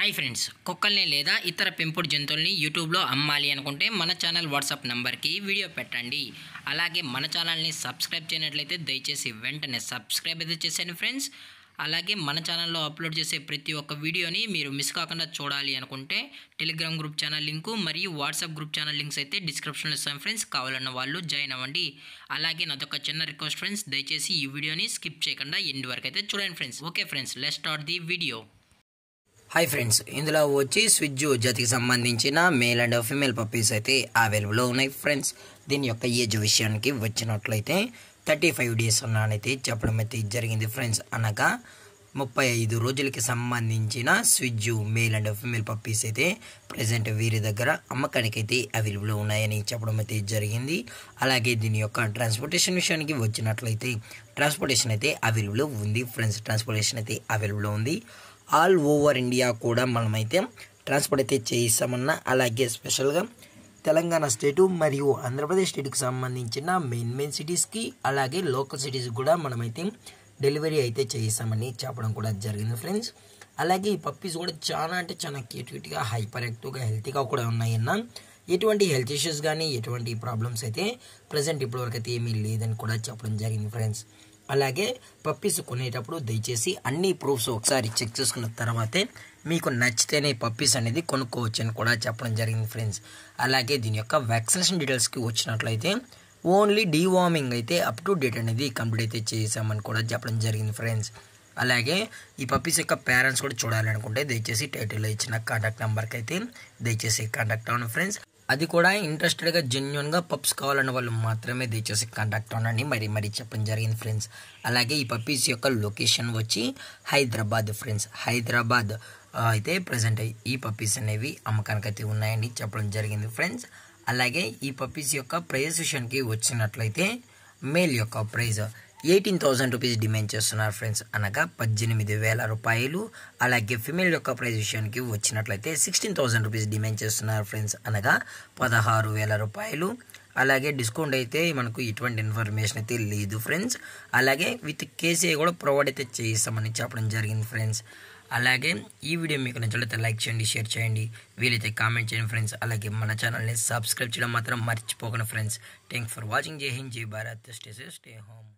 Hi friends, కుక్కల్ని లేదా ఇతర పెంపుడు జంతువుల్ని యూట్యూబ్లో అమ్మాలి అనుకుంటే మన ఛానల్ వాట్సాప్ నెంబర్కి వీడియో పెట్టండి. అలాగే మన ఛానల్ని సబ్స్క్రైబ్ చేయనట్లయితే దయచేసి వెంటనే సబ్స్క్రైబ్ అయితే చేసేయండి ఫ్రెండ్స్. అలాగే మన ఛానల్లో అప్లోడ్ చేసే ప్రతి ఒక్క వీడియోని మీరు మిస్ కాకుండా చూడాలి అనుకుంటే టెలిగ్రామ్ గ్రూప్ ఛానల్ లింకు మరియు వాట్సాప్ గ్రూప్ ఛానల్ లింక్స్ అయితే డిస్క్రిప్షన్లో ఇస్తాను ఫ్రెండ్స్. కావాలన్న వాళ్ళు జాయిన్ అవ్వండి. అలాగే నాదొక చిన్న రిక్వెస్ట్ ఫ్రెండ్స్, దయచేసి ఈ వీడియోని స్కిప్ చేయకుండా ఎండ్ వరకు అయితే చూడండి friends. Okay friends, let's start the video. Hi friends, ఇందులో వచ్చి స్విజ్జు జాతికి సంబంధించిన మేల్ అండ్ ఫీమేల్ పప్పీస్ అయితే అవైలబుల్లో ఉన్నాయి ఫ్రెండ్స్. దీని యొక్క ఏజ్ విషయానికి వచ్చినట్లయితే 35 డేస్ ఉన్నానైతే చెప్పడం అయితే జరిగింది ఫ్రెండ్స్. అనగా 35 రోజులకి సంబంధించిన స్విజ్జు మేల్ అండ్ ఫీమేల్ పప్పీస్ అయితే ప్రజెంట్ వీరి దగ్గర అమ్మకానికి అయితే అవైలబుల్లో ఉన్నాయని చెప్పడం అయితే జరిగింది. అలాగే దీని యొక్క ట్రాన్స్పోర్టేషన్ విషయానికి వచ్చినట్లయితే ట్రాన్స్పోర్టేషన్ అయితే అవైలబుల్లో ఉంది ఫ్రెండ్స్. ట్రాన్స్పోర్టేషన్ అయితే అవైలబుల్లో ఉంది. ఆల్ ఓవర్ ఇండియా కూడా మనమైతే ట్రాన్స్పోర్ట్ అయితే చేయిస్తామన్నా, అలాగే స్పెషల్గా తెలంగాణ స్టేటు మరియు ఆంధ్రప్రదేశ్ స్టేట్కి సంబంధించిన మెయిన్ సిటీస్కి అలాగే లోకల్ సిటీస్కి కూడా మనమైతే డెలివరీ అయితే చేయిస్తామని చెప్పడం కూడా జరిగింది ఫ్రెండ్స్. అలాగే ఈ పప్పీస్ కూడా చాలా అంటే చాలా క్యూట్గా హైపర్ యాక్టివ్గా హెల్తీగా కూడా ఉన్నాయన్న. ఎటువంటి హెల్త్ ఇష్యూస్ కానీ ఎటువంటి ప్రాబ్లమ్స్ అయితే ప్రజెంట్ ఇప్పటివరకు అయితే ఏమీ లేదని కూడా చెప్పడం జరిగింది ఫ్రెండ్స్. అలాగే పప్పీస్ కొనేటప్పుడు దయచేసి అన్ని ప్రూఫ్స్ ఒకసారి చెక్ చేసుకున్న తర్వాతే మీకు నచ్చితేనే పప్పీస్ అనేది కొనుక్కోవచ్చు అని కూడా చెప్పడం జరిగింది ఫ్రెండ్స్. అలాగే దీని యొక్క వ్యాక్సినేషన్ డీటెయిల్స్కి వచ్చినట్లయితే ఓన్లీ డీవార్మింగ్ అయితే అప్ టు డేట్ అనేది కంప్లీట్ అయితే చేసామని కూడా చెప్పడం జరిగింది ఫ్రెండ్స్. అలాగే ఈ పప్పీస్ యొక్క పేరెంట్స్ కూడా చూడాలనుకుంటే దయచేసి టైటిల్లో ఇచ్చిన కాంటాక్ట్ నెంబర్కి అయితే దయచేసి కాంటాక్ట్ అవ్వండి ఫ్రెండ్స్. అది కూడా ఇంట్రెస్టెడ్గా జెన్యున్గా పప్స్ కావాలన్న వాళ్ళు మాత్రమే దయచేసి కాంటాక్ట్ అవ్వండి మరీ చెప్పడం జరిగింది ఫ్రెండ్స్. అలాగే ఈ పప్పీస్ యొక్క లొకేషన్ వచ్చి హైదరాబాద్ ఫ్రెండ్స్. హైదరాబాద్ అయితే ప్రజెంట్ ఈ పప్పీస్ అనేవి అమ్మకానికి అయితే ఉన్నాయని చెప్పడం జరిగింది ఫ్రెండ్స్. అలాగే ఈ పప్పీస్ యొక్క ప్రైస్ విషయానికి వచ్చినట్లయితే మేల్ యొక్క ప్రైస్ 18,000 రూపీస్ డిమాండ్ చేస్తున్నారు ఫ్రెండ్స్, అనగా 18,000 రూపాయలు. అలాగే ఫిమేల్ యొక్క ప్రైస్ విషయానికి వచ్చినట్లయితే 16,000 రూపీస్ డిమాండ్ చేస్తున్నారు ఫ్రెండ్స్, అనగా 16,000 రూపాయలు. అలాగే డిస్కౌంట్ అయితే మనకు ఎటువంటి ఇన్ఫర్మేషన్ అయితే లేదు ఫ్రెండ్స్. అలాగే విత్ కేసీ కూడా ప్రొవైడ్ అయితే చేయిస్తామని చెప్పడం జరిగింది ఫ్రెండ్స్. అలాగే ఈ వీడియో మీకు నచ్చినట్లయితే లైక్ చేయండి, షేర్ చేయండి, వీలైతే కామెంట్ చేయండి ఫ్రెండ్స్. అలాగే మన ఛానల్ని సబ్స్క్రైబ్ చేయడం మాత్రం మర్చిపోకండి ఫ్రెండ్స్. Thank for watching. జై హింద్, జై Bharat, stay safe, stay home.